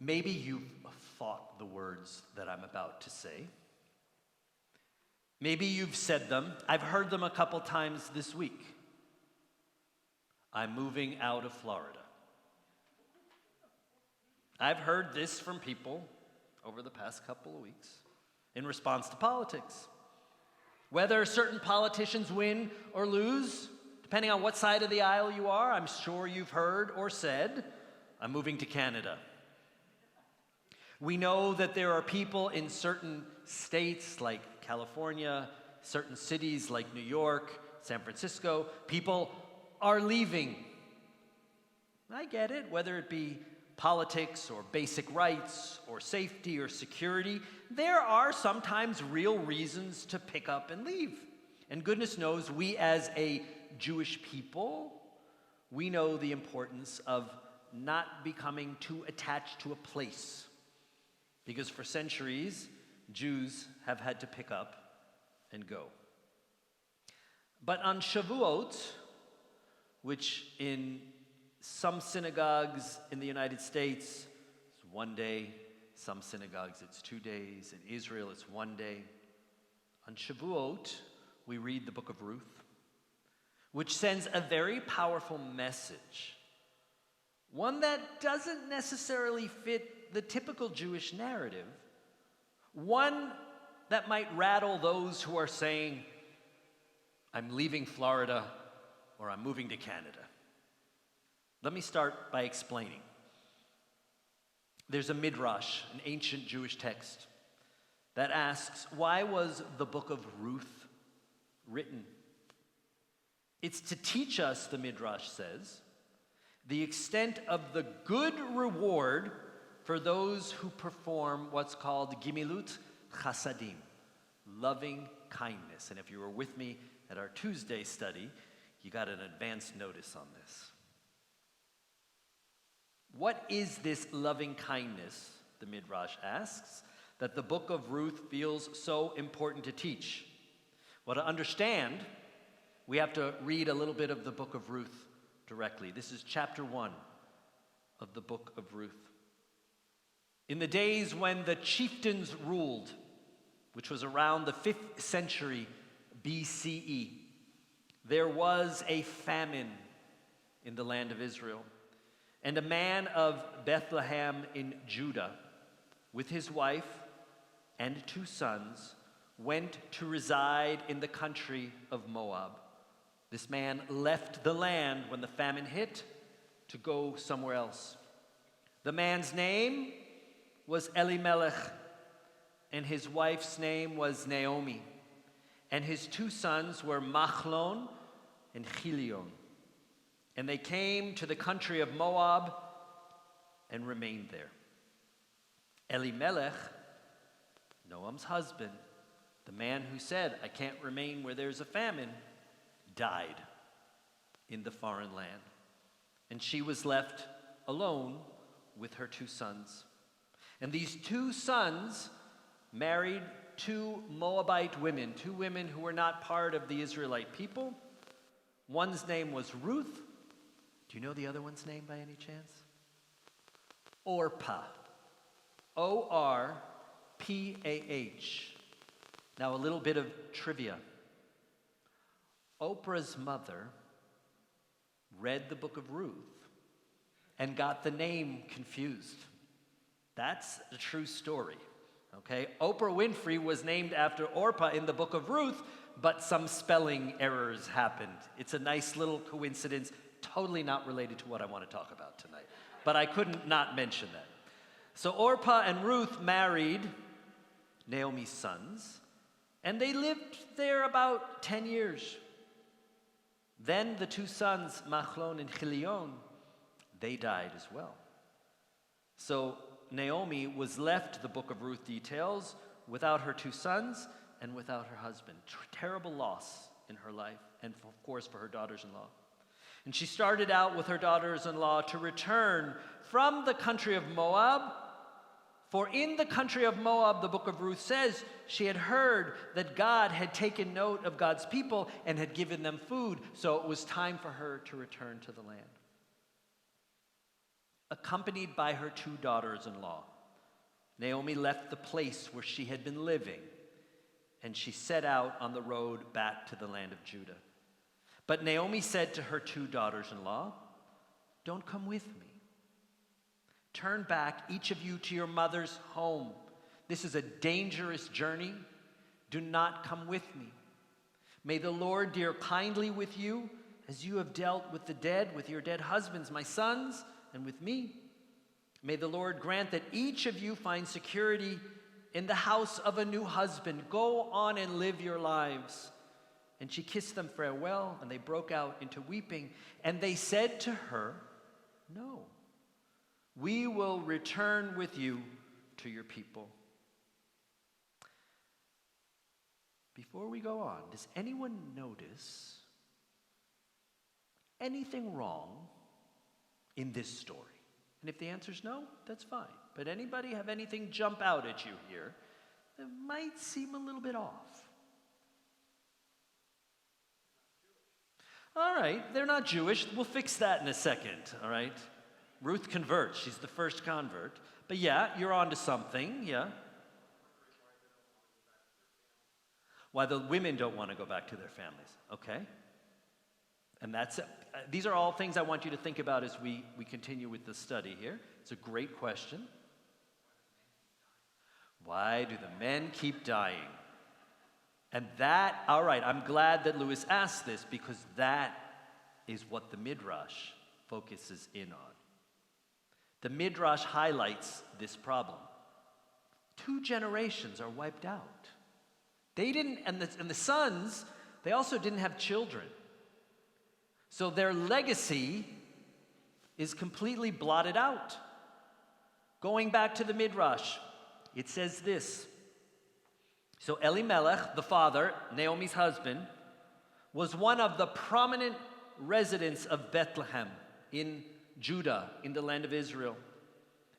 Maybe you've thought the words that I'm about to say. Maybe you've said them. I've heard them a couple times this week. I'm moving out of Florida. I've heard this from people over the past couple of weeks in response to politics. Whether certain politicians win or lose, depending on what side of the aisle you are, I'm sure you've heard or said, I'm moving to Canada. We know that there are people in certain states like California, certain cities like New York, San Francisco, people are leaving. I get it, whether it be politics or basic rights or safety or security, there are sometimes real reasons to pick up and leave. And goodness knows, we as a Jewish people, we know the importance of not becoming too attached to a place. Because for centuries, Jews have had to pick up and go. But on Shavuot, which in some synagogues in the United States is one day, some synagogues it's 2 days, in Israel it's 1 day. On Shavuot, we read the Book of Ruth, which sends a very powerful message, one that doesn't necessarily fit the typical Jewish narrative, one that might rattle those who are saying, I'm leaving Florida or I'm moving to Canada. Let me start by explaining. There's a midrash, an ancient Jewish text, that asks, why was the Book of Ruth written? It's to teach us, the midrash says, the extent of the good reward for those who perform what's called gimilut chasadim, loving kindness. And if you were with me at our Tuesday study, you got an advance notice on this. What is this loving kindness, the midrash asks, that the Book of Ruth feels so important to teach? Well, to understand, we have to read a little bit of the Book of Ruth directly. This is chapter 1 of the Book of Ruth. In the days when the chieftains ruled, which was around the 5th century BCE, there was a famine in the land of Israel. And a man of Bethlehem in Judah, with his wife and 2 sons, went to reside in the country of Moab. This man left the land when the famine hit to go somewhere else. The man's name was Elimelech, and his wife's name was Naomi, and his 2 sons were Machlon and Chilion. And they came to the country of Moab and remained there. Elimelech, Noam's husband, the man who said, I can't remain where there's a famine, died in the foreign land. And she was left alone with her 2 sons. And these 2 sons married 2 Moabite women, 2 women who were not part of the Israelite people. One's name was Ruth. Do you know the other one's name by any chance? Orpah. O-R-P-A-H. Now a little bit of trivia. Oprah's mother read the Book of Ruth and got the name confused. That's a true story, okay? Oprah Winfrey was named after Orpah in the Book of Ruth, but some spelling errors happened. It's a nice little coincidence, totally not related to what I want to talk about tonight. But I couldn't not mention that. So Orpah and Ruth married Naomi's sons, and they lived there about 10 years. Then the 2 sons, Machlon and Chilion, they died as well. So Naomi was left, the Book of Ruth details, without her 2 sons and without her husband. Terrible loss in her life, and of course for her daughters-in-law. And she started out with her daughters-in-law to return from the country of Moab. For in the country of Moab, the Book of Ruth says, she had heard that God had taken note of God's people and had given them food, so it was time for her to return to the land. accompanied by her 2 daughters-in-law. Naomi left the place where she had been living, and she set out on the road back to the land of Judah. But Naomi said to her 2 daughters-in-law, "Don't come with me. Turn back, each of you, to your mother's home. This is a dangerous journey. Do not come with me. May the Lord deal kindly with you as you have dealt with the dead, with your dead husbands, my sons, and with me. May the Lord grant that each of you find security in the house of a new husband. Go on and live your lives." And she kissed them farewell, and they broke out into weeping. And they said to her, "No, we will return with you to your people." Before we go on, does anyone notice anything wrong in this story? And if the answer is no, that's fine. But anybody have anything jump out at you here that might seem a little bit off? All right, they're not Jewish. We'll fix that in a second, all right? Ruth converts. She's the first convert. But yeah, you're onto something, yeah. Why the women don't want to go back to their families, okay? And that's it. These are all things I want you to think about as we continue with the study here. It's a great question. Why do the men keep dying? And that, all right, I'm glad that Lewis asked this, because that is what the Midrash focuses in on. The Midrash highlights this problem. 2 generations are wiped out. They didn't, and the sons, they also didn't have children. So their legacy is completely blotted out. Going back to the Midrash, it says this. So Elimelech, the father, Naomi's husband, was one of the prominent residents of Bethlehem in Judah, in the land of Israel.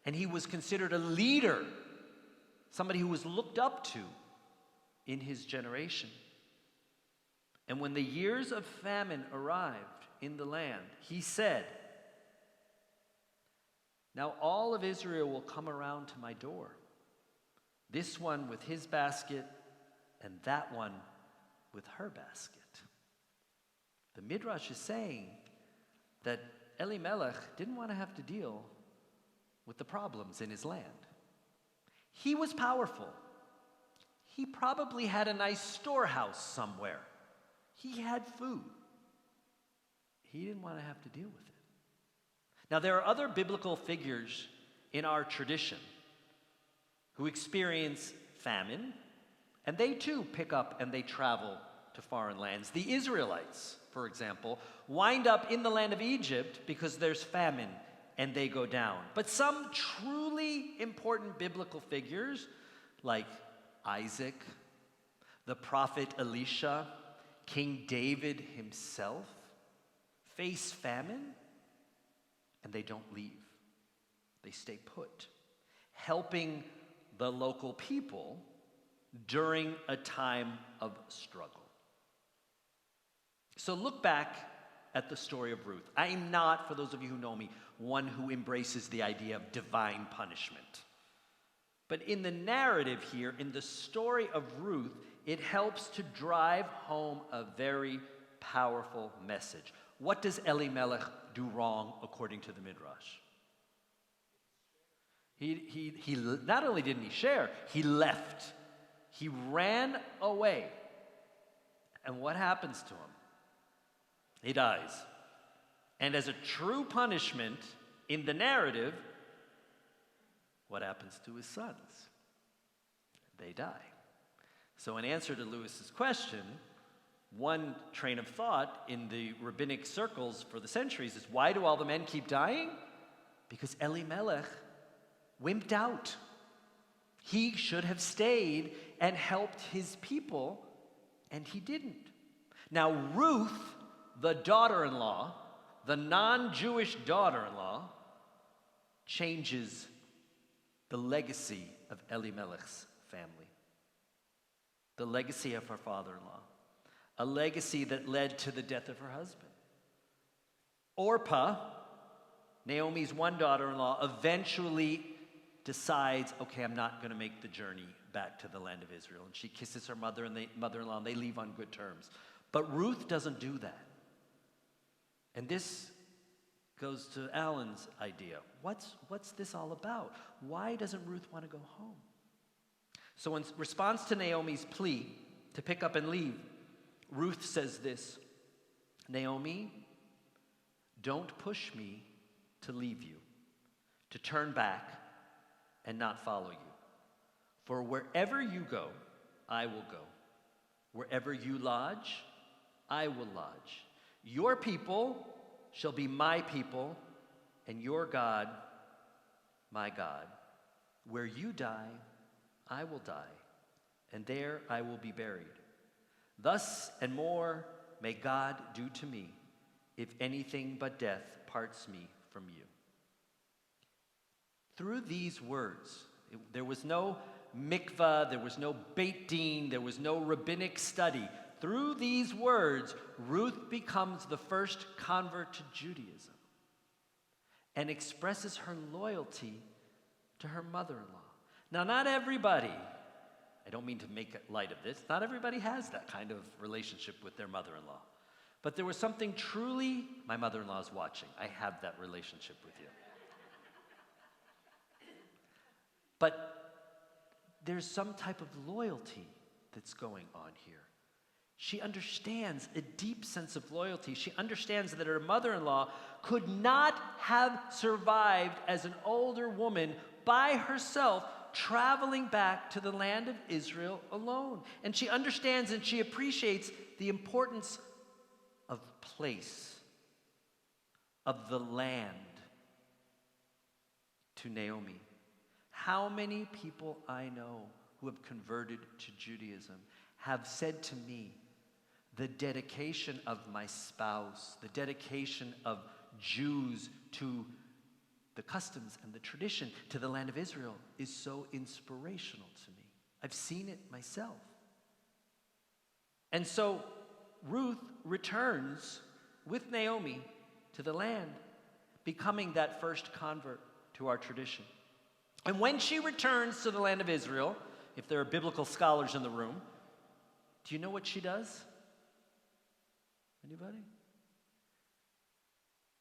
And he was considered a leader, somebody who was looked up to in his generation. And when the years of famine arrived in the land, he said, "Now all of Israel will come around to my door, this one with his basket and that one with her basket." The Midrash is saying that Elimelech didn't want to have to deal with the problems in his land. He was powerful. He probably had a nice storehouse somewhere. He had food. He didn't want to have to deal with it. Now, there are other biblical figures in our tradition who experience famine, and they too pick up and they travel to foreign lands. The Israelites, for example, wind up in the land of Egypt because there's famine and they go down. But some truly important biblical figures, like Isaac, the prophet Elisha, King David himself, face famine and they don't leave. They stay put, helping the local people during a time of struggle. So look back at the story of Ruth. I am not, for those of you who know me, one who embraces the idea of divine punishment. But in the narrative here, in the story of Ruth, it helps to drive home a very powerful message. What does Elimelech do wrong according to the Midrash? He not only didn't he share, he left. He ran away. And what happens to him? He dies. And as a true punishment in the narrative, what happens to his sons? They die. So in answer to Lewis's question, one train of thought in the rabbinic circles for the centuries is, why do all the men keep dying? Because Elimelech wimped out. He should have stayed and helped his people, and he didn't. Now Ruth, the daughter-in-law, the non-Jewish daughter-in-law, changes the legacy of Elimelech's family, the legacy of her father-in-law, a legacy that led to the death of her husband. Orpah, Naomi's one daughter-in-law eventually decides, okay, I'm not going to make the journey back to the land of Israel. And she kisses her mother-in-law, and they leave on good terms. But Ruth doesn't do that. And this goes to Alan's idea. What's this all about? Why doesn't Ruth want to go home? So in response to Naomi's plea to pick up and leave, Ruth says this, Naomi, don't push me to leave you, to turn back and not follow you. For wherever you go, I will go. Wherever you lodge, I will lodge. Your people shall be my people, and your God, my God. Where you die, I will die, and there I will be buried. Thus and more may God do to me, if anything but death parts me from you. Through these words, there was no mikvah, there was no beit din, there was no rabbinic study. Through these words, Ruth becomes the first convert to Judaism and expresses her loyalty to her mother-in-law. Now, not everybody, I don't mean to make light of this, not everybody has that kind of relationship with their mother-in-law. But there was something truly, my mother-in-law is watching, I have that relationship with you. But there's some type of loyalty that's going on here. She understands a deep sense of loyalty. She understands that her mother-in-law could not have survived as an older woman by herself, traveling back to the land of Israel alone. And she understands and she appreciates the importance of place, of the land to Naomi. How many people I know who have converted to Judaism have said to me, the dedication of my spouse, the dedication of Jews to the customs and the tradition to the land of Israel is so inspirational to me. I've seen it myself. And so Ruth returns with Naomi to the land, becoming that first convert to our tradition. And when she returns to the land of Israel, if there are biblical scholars in the room, do you know what she does? Anybody?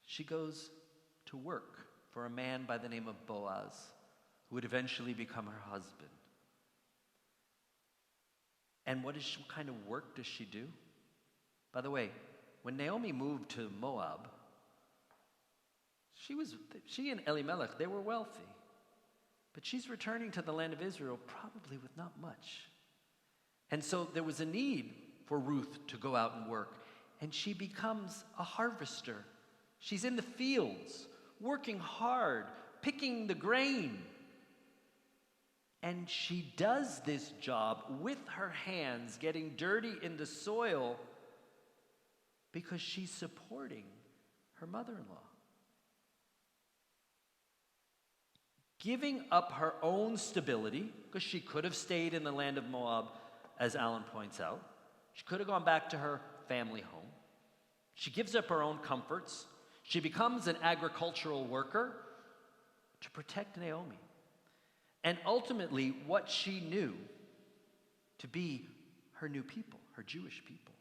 She goes to work for a man by the name of Boaz, who would eventually become her husband. And what kind of work does she do? By the way, when Naomi moved to Moab, she and Elimelech, they were wealthy. But she's returning to the land of Israel probably with not much. And so there was a need for Ruth to go out and work. And she becomes a harvester. She's in the fields, working hard, picking the grain. And she does this job with her hands, getting dirty in the soil, because she's supporting her mother-in-law. Giving up her own stability, because she could have stayed in the land of Moab, as Alan points out. She could have gone back to her family home. She gives up her own comforts. She becomes an agricultural worker to protect Naomi. And ultimately, what she knew to be her new people, her Jewish people.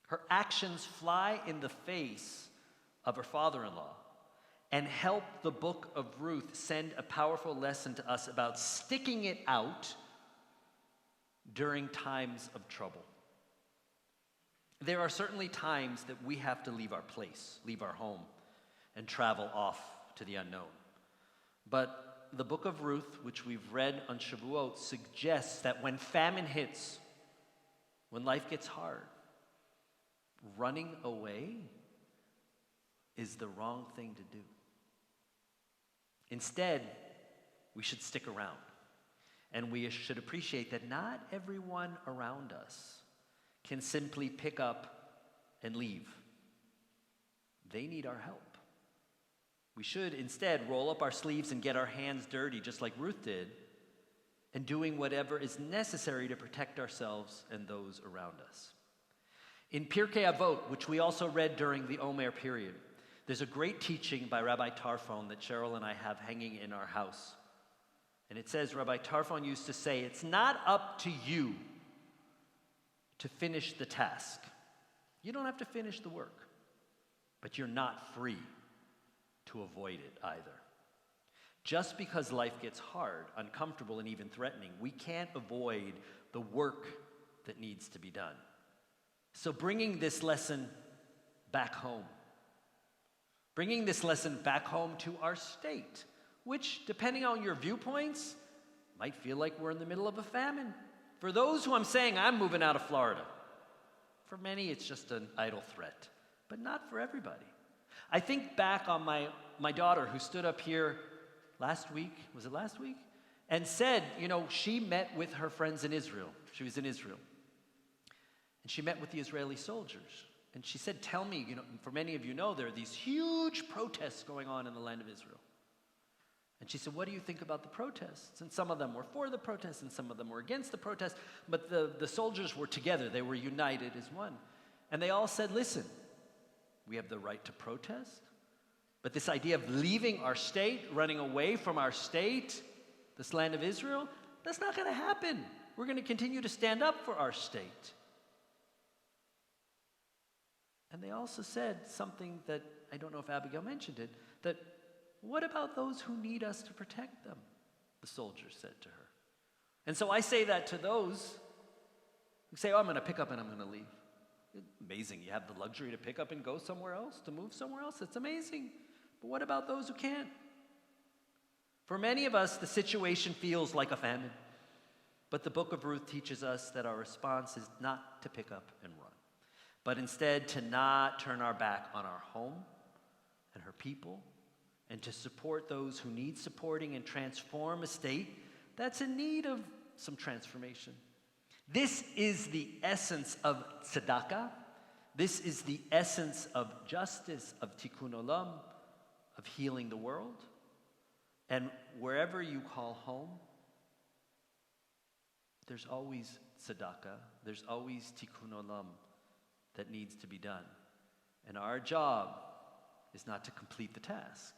Her actions fly in the face of her father-in-law and help the book of Ruth send a powerful lesson to us about sticking it out during times of trouble. There are certainly times that we have to leave our place, leave our home, and travel off to the unknown. But the book of Ruth, which we've read on Shavuot, suggests that when famine hits, when life gets hard, running away is the wrong thing to do. Instead, we should stick around. And we should appreciate that not everyone around us can simply pick up and leave. They need our help. We should instead roll up our sleeves and get our hands dirty, just like Ruth did, and doing whatever is necessary to protect ourselves and those around us. In Pirkei Avot, which we also read during the Omer period, There's a great teaching by Rabbi Tarfon that Cheryl and I have hanging in our house. And it says, Rabbi Tarfon used to say, it's not up to you to finish the task. You don't have to finish the work, but you're not free to avoid it either. Just because life gets hard, uncomfortable, and even threatening, we can't avoid the work that needs to be done. So bringing this lesson back home, to our state, which, depending on your viewpoints, might feel like we're in the middle of a famine. For those who I'm saying, I'm moving out of Florida. For many, it's just an idle threat, but not for everybody. I think back on my daughter who stood up here last week, was it last week? And said, she met with her friends in Israel. She was in Israel. And she met with the Israeli soldiers. And she said, tell me, for many of you know, there are these huge protests going on in the land of Israel. And she said, what do you think about the protests? And some of them were for the protests, and some of them were against the protests. But the soldiers were together. They were united as one. And they all said, listen, we have the right to protest. But this idea of leaving our state, running away from our state, this land of Israel, that's not going to happen. We're going to continue to stand up for our state. And they also said something that, I don't know if Abigail mentioned it, that what about those who need us to protect them? The soldiers said to her. And so I say that to those who say, I'm going to pick up and I'm going to leave. Amazing. You have the luxury to pick up and go somewhere else, to move somewhere else. It's amazing. But what about those who can't? For many of us, the situation feels like a famine. But the Book of Ruth teaches us that our response is not to pick up and run, but instead to not turn our back on our home and her people, and to support those who need supporting and transform a state that's in need of some transformation. This is the essence of tzedakah. This is the essence of justice, of tikkun olam, of healing the world. And wherever you call home, there's always tzedakah, there's always tikkun olam that needs to be done. And our job is not to complete the task.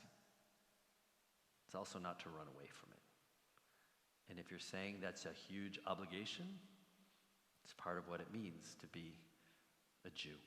It's also not to run away from it. And if you're saying that's a huge obligation, it's part of what it means to be a Jew.